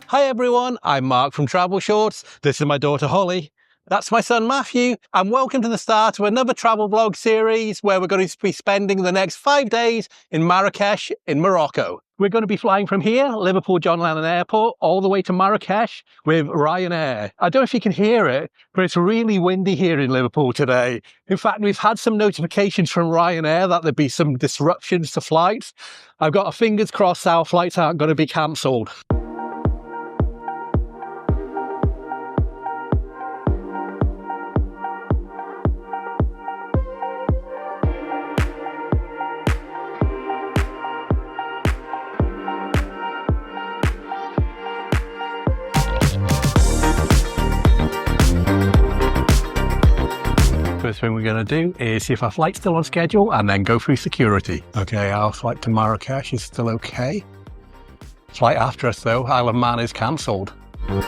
Hi everyone, I'm Mark from Travelshorts. This is my daughter Holly. That's my son Matthew, and welcome to the start of another travel vlog series where we're going to be spending the next 5 days in Marrakesh in Morocco. We're going to be flying from here, Liverpool John Lennon Airport, all the way to Marrakesh with Ryanair. I don't know if you can hear it, but it's really windy here in Liverpool today. In fact, we've had some notifications from Ryanair that there'd be some disruptions to flights. I've got our fingers crossed our flights aren't going to be cancelled. First thing we're going to do is see if our flight's still on schedule and then go through security. Okay, our flight to Marrakesh is still okay. Flight after us though, Isle of Man is cancelled. I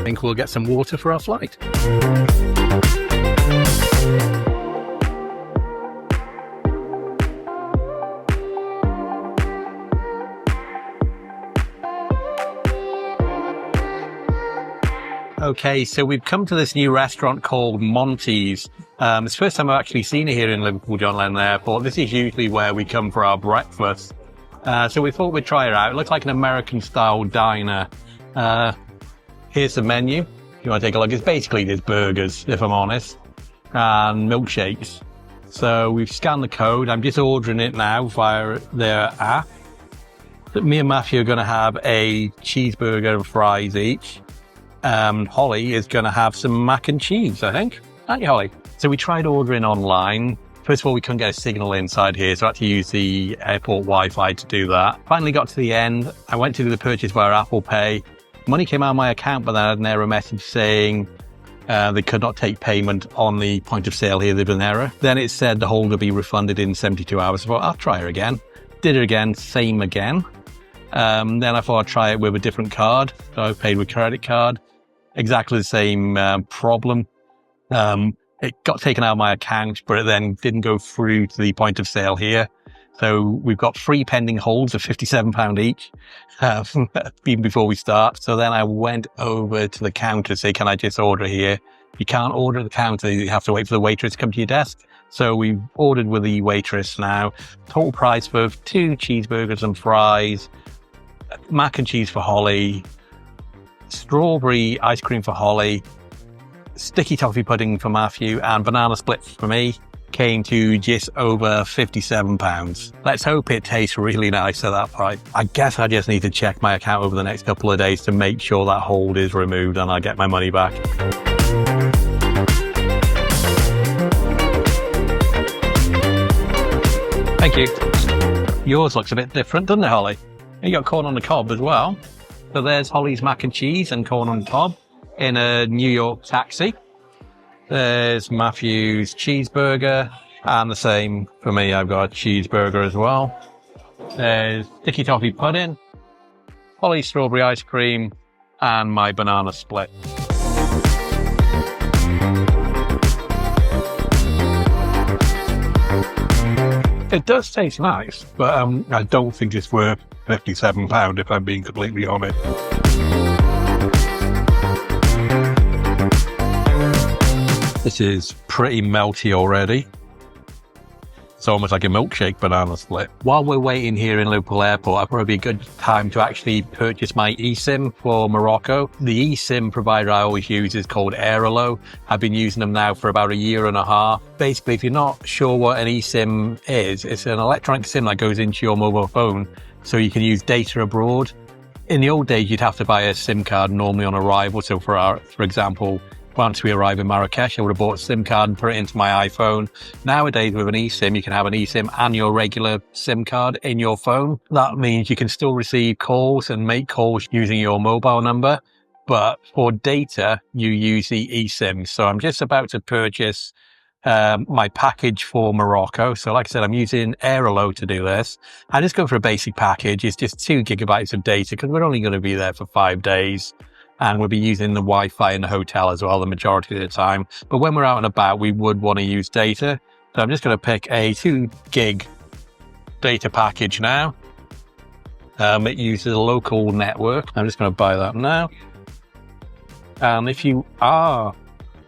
think we'll get some water for our flight. Okay, so we've come to this new restaurant called Monty's. It's the first time I've actually seen it here in Liverpool John Lennon Airport. This is usually where we come for our breakfast. So we thought we'd try it out. It looks like an American-style diner. Here's the menu. If you want to take a look, it's basically just burgers, if I'm honest, and milkshakes. So we've scanned the code. I'm just ordering it now via their app. Me and Matthew are going to have a cheeseburger and fries each. Holly is going to have some mac and cheese, I think. Aren't you, Holly? So we tried ordering online. First of all, we couldn't get a signal inside here, so I had to use the airport Wi-Fi to do that. Finally got to the end. I went to do the purchase via Apple Pay. Money came out of my account, but then I had an error message saying they could not take payment on the point of sale here. There was an error. Then it said the holder be refunded in 72 hours. I thought, I'll try it again. Did it again, same again. Then I thought I'd try it with a different card. So I paid with credit card. Exactly the same problem. It got taken out of my account, but it then didn't go through to the point of sale here. So we've got 3 pending holds of £57 each, even before we start. So then I went over to the counter to say, can I just order here? You can't order at the counter. You have to wait for the waitress to come to your desk. So we've ordered with the waitress now. Total price for 2 cheeseburgers and fries, mac and cheese for Holly, strawberry ice cream for Holly, sticky toffee pudding for Matthew, and banana splits for me. Came to just over £57. Let's hope it tastes really nice at that price. I guess I just need to check my account over the next couple of days to make sure that hold is removed and I get my money back. Thank you. Yours looks a bit different, doesn't it, Holly? You got corn on the cob as well. So there's Holly's mac and cheese and corn on the cob in a New York taxi. There's Matthew's cheeseburger, and the same for me. I've got a cheeseburger as well. There's sticky toffee pudding, Holly's strawberry ice cream, and my banana split. It does taste nice, but I don't think it's worth £57 if I'm being completely honest. This is pretty melty already. It's almost like a milkshake banana split. While we're waiting here in Liverpool Airport, I thought it'd be a good time to actually purchase my eSIM for Morocco. The eSIM provider I always use is called Airalo. I've been using them now for about 1.5 years. Basically, if you're not sure what an eSIM is, it's an electronic SIM that goes into your mobile phone so you can use data abroad. In the old days, you'd have to buy a SIM card normally on arrival. So for example, once we arrive in Marrakesh, I would have bought a SIM card and put it into my iPhone. Nowadays, with an eSIM, you can have an eSIM and your regular SIM card in your phone. That means you can still receive calls and make calls using your mobile number. But for data, you use the eSIM. So I'm just about to purchase my package for Morocco. So like I said, I'm using Airalo to do this. I just go for a basic package. It's just 2 gigabytes of data because we're only going to be there for 5 days. And we'll be using the Wi-Fi in the hotel as well the majority of the time. But when we're out and about, we would want to use data. So I'm just going to pick a 2 gig data package now. It uses a local network. I'm just going to buy that now. And if you are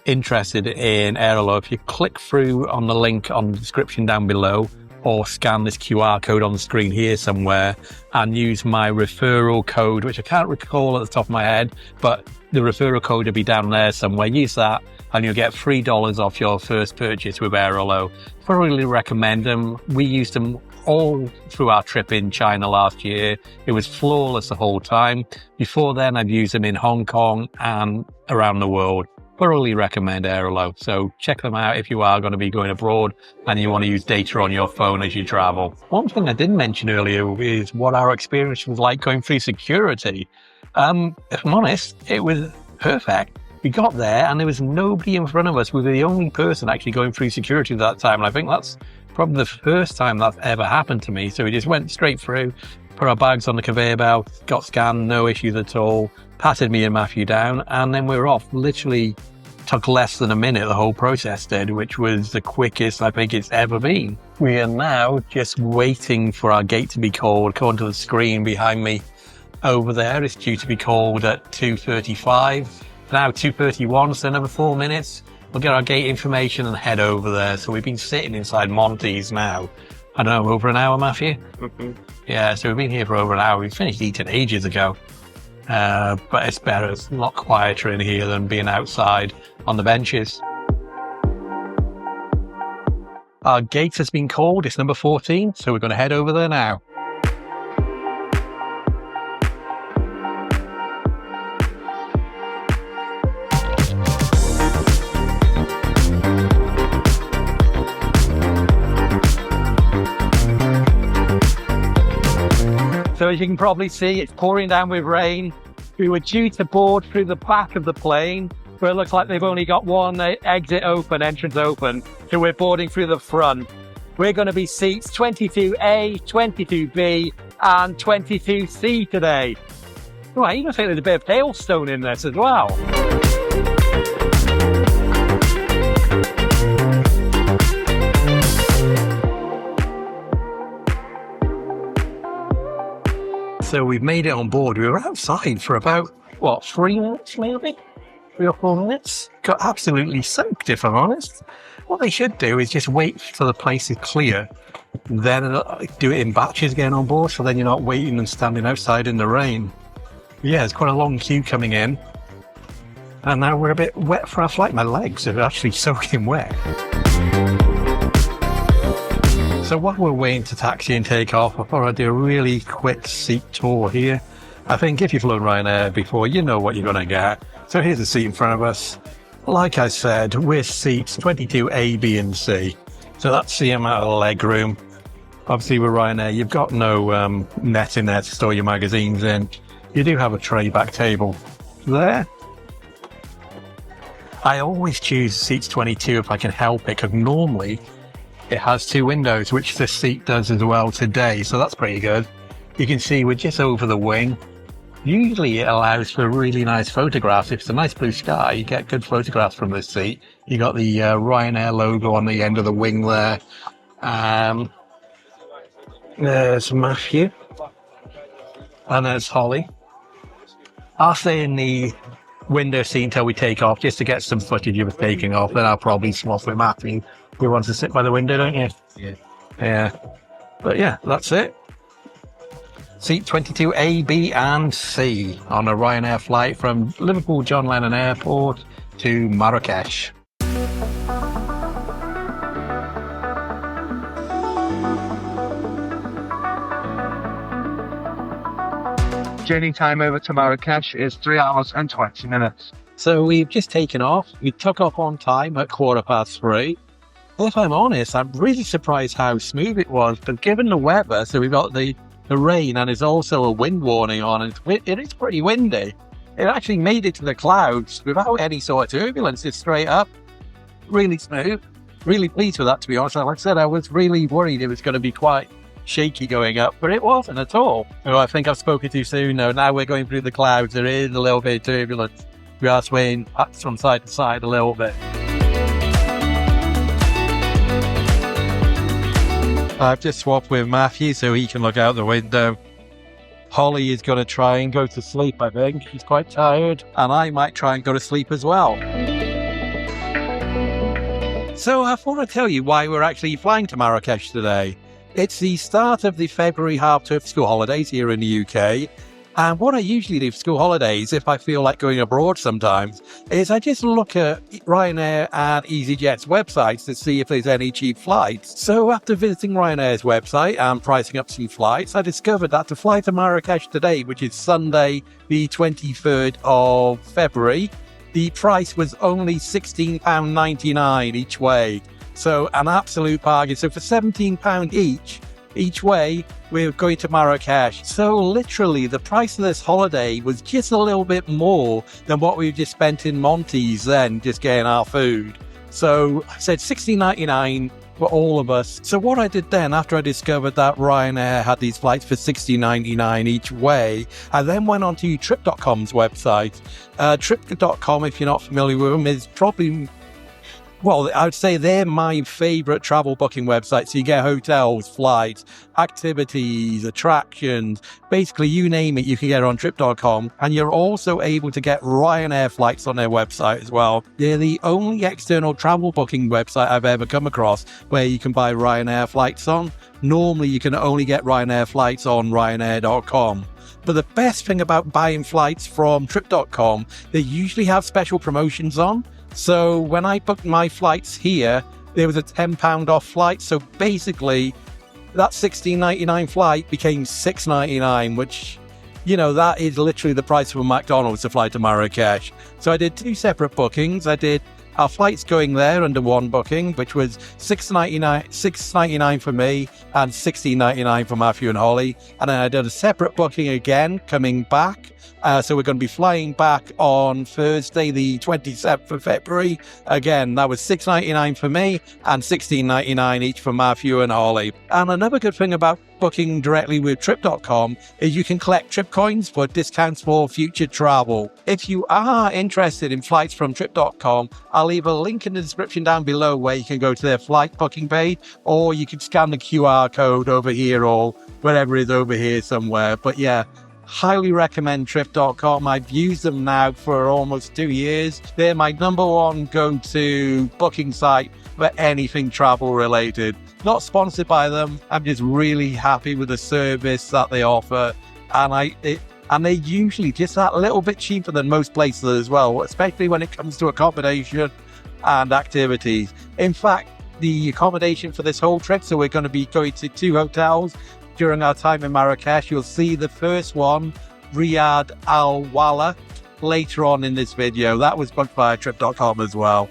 interested in Airalo, if you click through on the link on the description down below, or scan this QR code on the screen here somewhere and use my referral code, which I can't recall at the top of my head, but the referral code will be down there somewhere. Use that and you'll get $3 off your first purchase with Airalo. I really recommend them. We used them all through our trip in China last year. It was flawless the whole time. Before then, I've used them in Hong Kong and around the world. Thoroughly recommend Airalo. So check them out if you are going to be going abroad and you want to use data on your phone as you travel. One thing I didn't mention earlier is what our experience was like going through security. If I'm honest, it was perfect. We got there and there was nobody in front of us. We were the only person actually going through security at that time. And I think that's probably the first time that's ever happened to me. So we just went straight through, put our bags on the conveyor belt, got scanned, no issues at all, patted me and Matthew down, and then we were off. Literally took less than a minute, the whole process did, which was the quickest I think it's ever been. We are now just waiting for our gate to be called. According to the screen behind me over there, it's due to be called at 2:35. Now 2:31, so another 4 minutes. We'll get our gate information and head over there. So we've been sitting inside Monty's now, I don't know, over an hour, Matthew? Mm-hmm. Yeah, so we've been here for over an hour. We finished eating ages ago. But it's better. It's a lot quieter in here than being outside on the benches. Our gate has been called. It's number 14, so we're going to head over there now. So as you can probably see, it's pouring down with rain. We were due to board through the back of the plane, but it looks like they've only got one entrance open. So we're boarding through the front. We're going to be seats 22A, 22B, and 22C today. Right, you can think there's a bit of hailstone in this as well. So we've made it on board. We were outside for about, 3 minutes maybe? 3 or 4 minutes? Got absolutely soaked, if I'm honest. What they should do is just wait till the place is clear, then do it in batches getting on board, so then you're not waiting and standing outside in the rain. Yeah, it's quite a long queue coming in. And now we're a bit wet for our flight. My legs are actually soaking wet. So while we're waiting to taxi and take off, I thought I'd do a really quick seat tour here. I think if you've flown Ryanair before, you know what you're going to get. So here's the seat in front of us. Like I said, we're seats 22A, B and C. So that's the amount of leg room. Obviously with Ryanair, you've got no net in there to store your magazines in. You do have a tray back table there. I always choose seats 22 if I can help it, because normally it has 2 windows, which this seat does as well today, so that's pretty good. You can see we're just over the wing. Usually it allows for really nice photographs. If it's a nice blue sky, you get good photographs from this seat. You got the Ryanair logo on the end of the wing there. There's Matthew. And there's Holly. I'll stay in the window seat until we take off, just to get some footage of us taking off. Then I'll probably swap with Matthew. You want to sit by the window, don't you? Yeah. Yeah. But yeah, that's it. Seat 22A, B and C on a Ryanair flight from Liverpool John Lennon Airport to Marrakesh. Journey time over to Marrakesh is 3 hours and 20 minutes. So we've just taken off. We took off on time at 3:15. If I'm honest, I'm really surprised how smooth it was. But given the weather, so we've got the rain and there's also a wind warning on, and it is pretty windy. It actually made it to the clouds without any sort of turbulence. It's straight up, really smooth. really pleased with that, to be honest. Like I said, I was really worried it was going to be quite shaky going up, but it wasn't at all. Oh, I think I've spoken too soon. No, now we're going through the clouds. There is a little bit of turbulence. We are swaying from side to side a little bit. I've just swapped with Matthew so he can look out the window. Holly is going to try and go to sleep, I think. She's quite tired. And I might try and go to sleep as well. So I thought I'd tell you why we're actually flying to Marrakesh today. It's the start of the February half-term school holidays here in the UK. And what I usually do for school holidays, if I feel like going abroad sometimes, is I just look at Ryanair and easyJet's websites to see if there's any cheap flights. So after visiting Ryanair's website and pricing up some flights, I discovered that to fly to Marrakesh today, which is Sunday, the 23rd of February, the price was only £16.99 each way. So an absolute bargain. So for £17 each way, we're going to Marrakesh. So literally the price of this holiday was just a little bit more than what we just spent in Monty's then, just getting our food. So I said $16.99 for all of us. So what I did then, after I discovered that Ryanair had these flights for $16.99 each way, I then went on to Trip.com's website. Trip.com, if you're not familiar with them, is probably... well, I would say they're my favourite travel booking website. So you get hotels, flights, activities, attractions, basically you name it, you can get it on Trip.com. And you're also able to get Ryanair flights on their website as well. They're the only external travel booking website I've ever come across where you can buy Ryanair flights on. Normally, you can only get Ryanair flights on Ryanair.com. But the best thing about buying flights from Trip.com, they usually have special promotions on. So when I booked my flights here, there was a £10 off flight. So basically, that $16.99 flight became $6.99, which, you know, that is literally the price of a McDonald's to fly to Marrakesh. So I did two separate bookings. I did our flights going there under one booking, which was $6.99 for me and $16.99 for Matthew and Holly. And then I did a separate booking again coming back. So we're going to be flying back on Thursday, the 27th of February. Again, that was $6.99 for me and $16.99 each for Matthew and Holly. And another good thing about booking directly with Trip.com is you can collect trip coins for discounts for future travel. If you are interested in flights from Trip.com, I'll leave a link in the description down below where you can go to their flight booking page, or you can scan the QR code over here or wherever it is over here somewhere. But yeah, highly recommend Trip.com. I've used them now for almost 2 years. They're my number one go-to booking site for anything travel related. Not sponsored by them. I'm just really happy with the service that they offer. And they're usually just that little bit cheaper than most places as well, especially when it comes to accommodation and activities. In fact, the accommodation for this whole trip, so we're going to be going to 2 hotels during our time in Marrakesh. You'll see the first one, Riad Al Walaa, later on in this video. That was booked by Trip.com as well.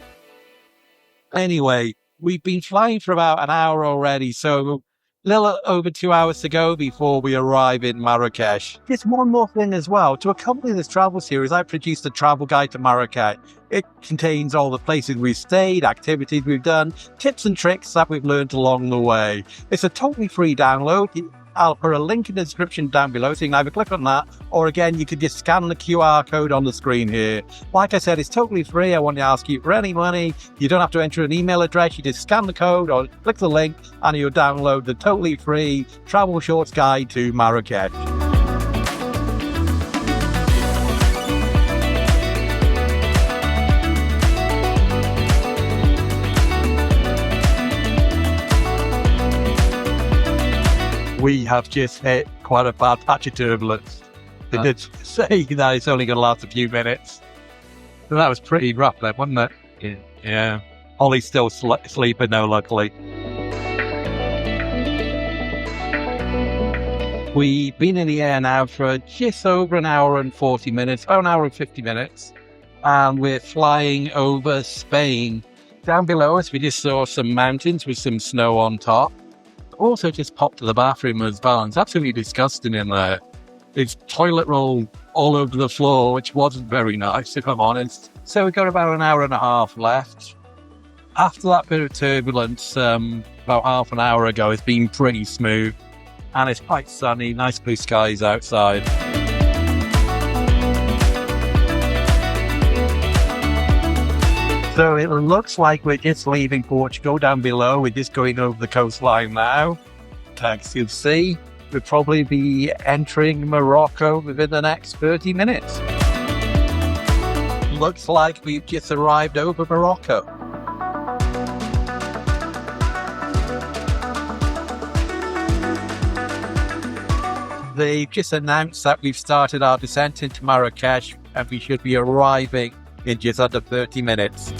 Anyway, we've been flying for about an hour already, so a little over 2 hours to go before we arrive in Marrakesh. Just one more thing as well. To accompany this travel series, I produced a travel guide to Marrakesh. It contains all the places we've stayed, activities we've done, tips and tricks that we've learned along the way. It's a totally free download. I'll put a link in the description down below, so you can either click on that, or again, you could just scan the QR code on the screen here. Like I said, it's totally free. I won't ask you for any money. You don't have to enter an email address. You just scan the code or click the link and you'll download the totally free Travelshorts guide to Marrakesh. We have just hit quite a bad patch of turbulence. They did say that it's only going to last a few minutes. So that was pretty rough then, wasn't it? Yeah. Ollie's still sleeping though, luckily. We've been in the air now for just over an hour and 40 minutes, about an hour and 50 minutes. And we're flying over Spain. Down below us, we just saw some mountains with some snow on top. Also just popped to the bathroom as well. It's absolutely disgusting in there. There's toilet roll all over the floor, which wasn't very nice, if I'm honest. So we've got about an hour and a half left. After that bit of turbulence, about half an hour ago, it's been pretty smooth and it's quite sunny, nice blue skies outside. So it looks like we're just leaving Portugal down below. We're just going over the coastline now. As you'll see, we'll probably be entering Morocco within the next 30 minutes. Looks like we've just arrived over Morocco. They've just announced that we've started our descent into Marrakesh and we should be arriving in just under 30 minutes.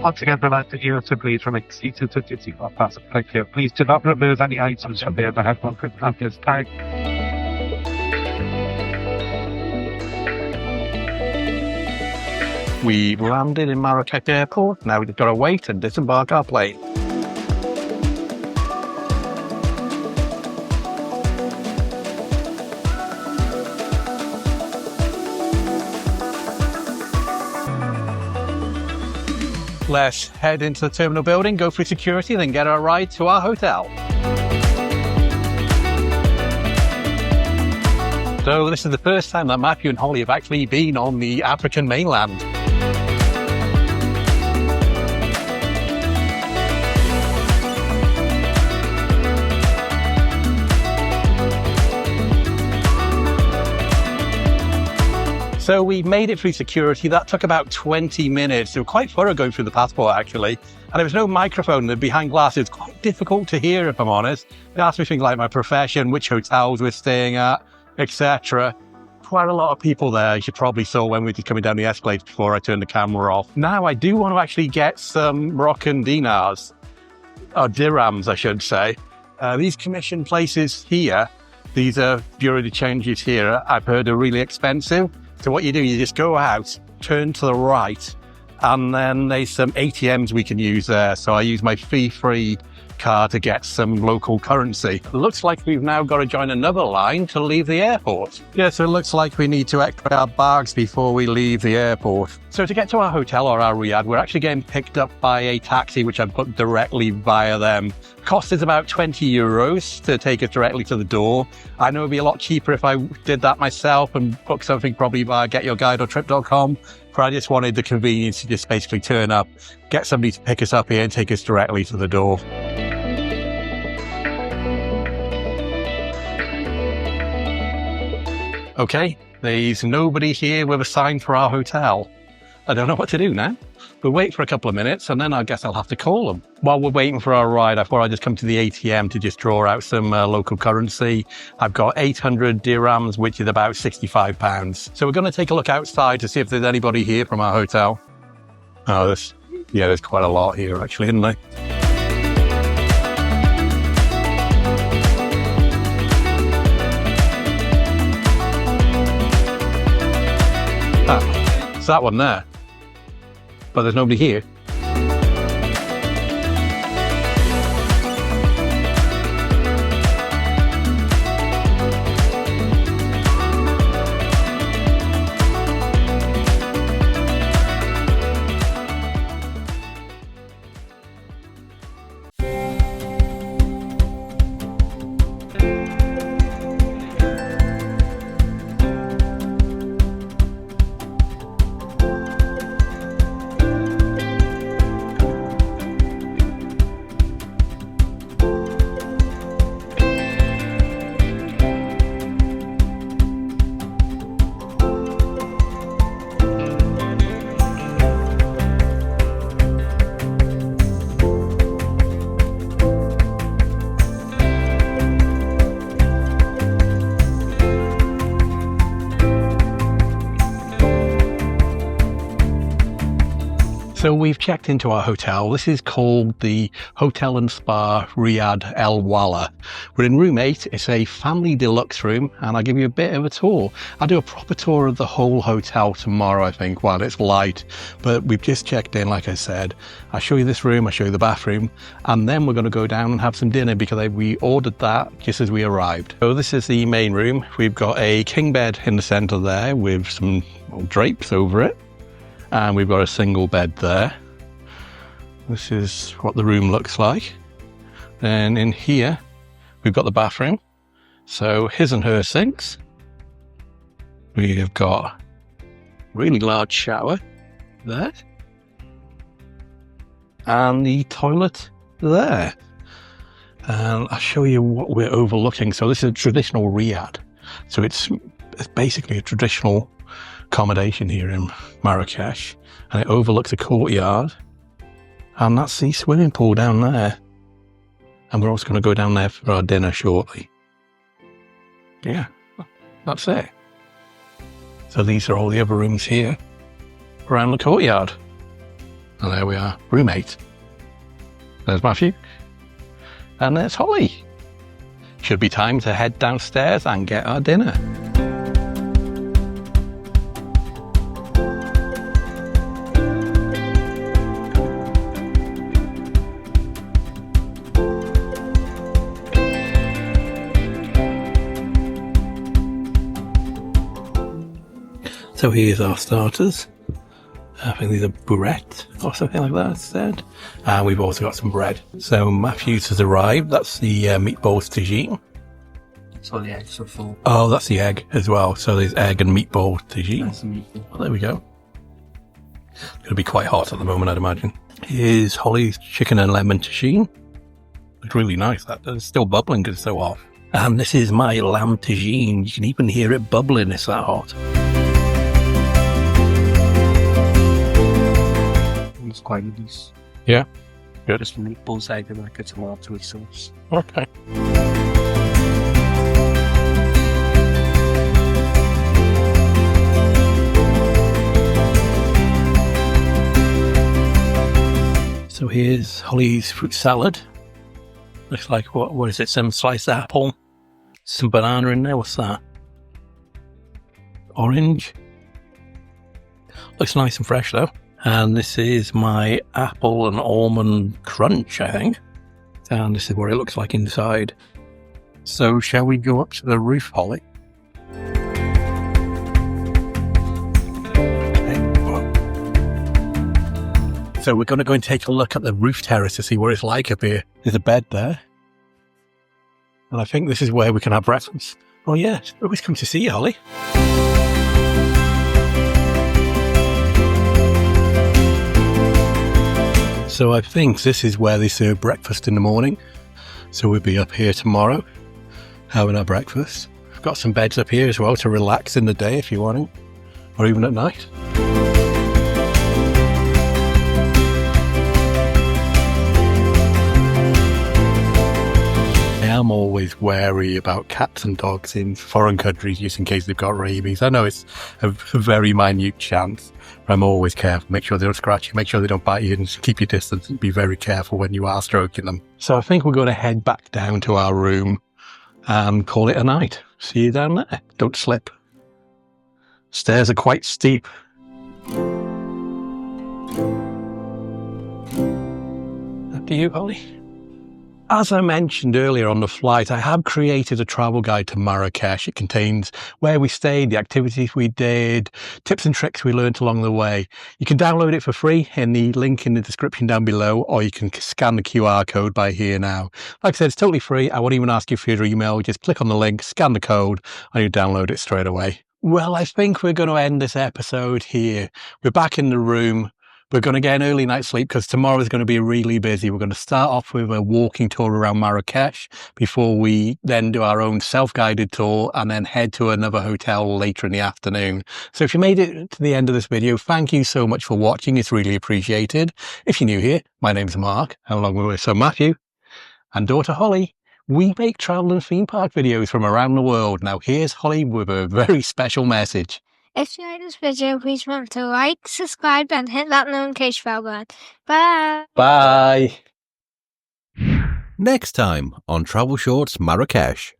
Once again, we'd like you to please remain seated to takeoff. Thank you. Please do not remove any items from the overhead bulkhead at this time. We've landed in Marrakech Airport. Now we've got to wait and disembark our plane. Let's head into the terminal building, go through security, then get our ride to our hotel. So this is the first time that Matthew and Holly have actually been on the African mainland. So we made it through security. That took about 20 minutes. They were quite thorough going through the passport, actually. And there was no microphone behind glass. It was quite difficult to hear, if I'm honest. They asked me things like my profession, which hotels we're staying at, etc. Quite a lot of people there. You should probably saw when we were coming down the escalator before I turned the camera off. Now I do want to actually get some Moroccan dinars, or dirhams, I should say. These commission places here, these are bureau de changes here, I've heard are really expensive. So what you do, you just go out, turn to the right, and then there's some ATMs we can use there. So I use my fee-free card to get some local currency. It looks like we've now got to join another line to leave the airport. Yeah, so it looks like we need to x-ray our bags before we leave the airport. So to get to our hotel or our Riad, we're actually getting picked up by a taxi, which I've booked directly via them. Cost is about 20 euros to take us directly to the door. I know it'd be a lot cheaper if I did that myself and book something probably via getyourguide or trip.com. But I just wanted the convenience to just basically turn up, get somebody to pick us up here and take us directly to the door. Okay, there's nobody here with a sign for our hotel. I don't know what to do now. We'll wait for a couple of minutes and then I guess I'll have to call them. While we're waiting for our ride, I thought I'd just come to the ATM to just draw out some local currency. I've got 800 dirhams, which is about £65. So we're going to take a look outside to see if there's anybody here from our hotel. Oh, there's quite a lot here actually, isn't there? It's that one there, but there's nobody here. So we've checked into our hotel. This is called the Hotel and Spa Riad El Walaa. We're in room 8. It's a family deluxe room, and I'll give you a bit of a tour. I'll do a proper tour of the whole hotel tomorrow, I think, while it's light. But we've just checked in, like I said. I'll show you this room, I'll show you the bathroom, and then we're going to go down and have some dinner because we ordered that just as we arrived. So this is the main room. We've got a king bed in the centre there with some drapes over it. And we've got a single bed there. This is what the room looks like. Then in here, we've got the bathroom. So his and her sinks. We have got a really large shower there. And the toilet there. And I'll show you what we're overlooking. So this is a traditional Riad. So it's basically a traditional accommodation here in Marrakesh, and it overlooks a courtyard, and that's the swimming pool down there, and we're also going to go down there for our dinner shortly. Yeah, that's it. So these are all the other rooms here around the courtyard, and there we are, room 8. There's Matthew, and there's Holly. Should be time to head downstairs and get our dinner. So here's our starters. I think these are burrette or something like that it's said. And we've also got some bread. So Matthew's has arrived. That's the meatballs tagine. So the eggs are full. Oh, that's the egg as well. So there's egg and meatball tagine. That's the meatball. Well, there we go. It'll be quite hot at the moment, I'd imagine. Here's Holly's chicken and lemon tagine. It's really nice. It's still bubbling because it's so hot. And this is my lamb tagine. You can even hear it bubbling. It's that hot. It's quite nice. Yeah, good. Just meatballs, egg, and like a tomato sauce. Okay. So here's Holly's fruit salad. Looks like, what is it? Some sliced apple, some banana in there. What's that? Orange. Looks nice and fresh though. And this is my apple and almond crunch, I think. And this is what it looks like inside. So shall we go up to the roof, Holly? So we're going to go and take a look at the roof terrace to see what it's like up here. There's a bed there. And I think this is where we can have breakfast. Oh yeah, always come to see you, Holly. So I think this is where they serve breakfast in the morning. So we'll be up here tomorrow, having our breakfast. We've got some beds up here as well to relax in the day if you want to, or even at night. I'm always wary about cats and dogs in foreign countries just in case they've got rabies. I know it's a very minute chance, but I'm always careful. Make sure they don't scratch you, make sure they don't bite you, and keep your distance and be very careful when you are stroking them. So I think we're going to head back down to our room and call it a night. See you down there. Don't slip. Stairs are quite steep. After you, Holly. As I mentioned earlier on the flight, I have created a travel guide to Marrakesh. It contains where we stayed, the activities we did, tips and tricks we learned along the way. You can download it for free in the link in the description down below, or you can scan the QR code by here now. Like I said, it's totally free. I won't even ask you for your email. Just click on the link, scan the code, and you download it straight away. Well, I think we're going to end this episode here. We're back in the room. We're going to get an early night's sleep because tomorrow is going to be really busy. We're going to start off with a walking tour around Marrakesh before we then do our own self-guided tour and then head to another hotel later in the afternoon. So if you made it to the end of this video, thank you so much for watching. It's really appreciated. If you're new here, my name's Mark, and along with my son Matthew and daughter Holly, we make travel and theme park videos from around the world. Now here's Holly with a very special message. If you like this video, please remember to like, subscribe, and hit that notification bell button. Bye! Bye! Next time on Travelshorts Marrakesh.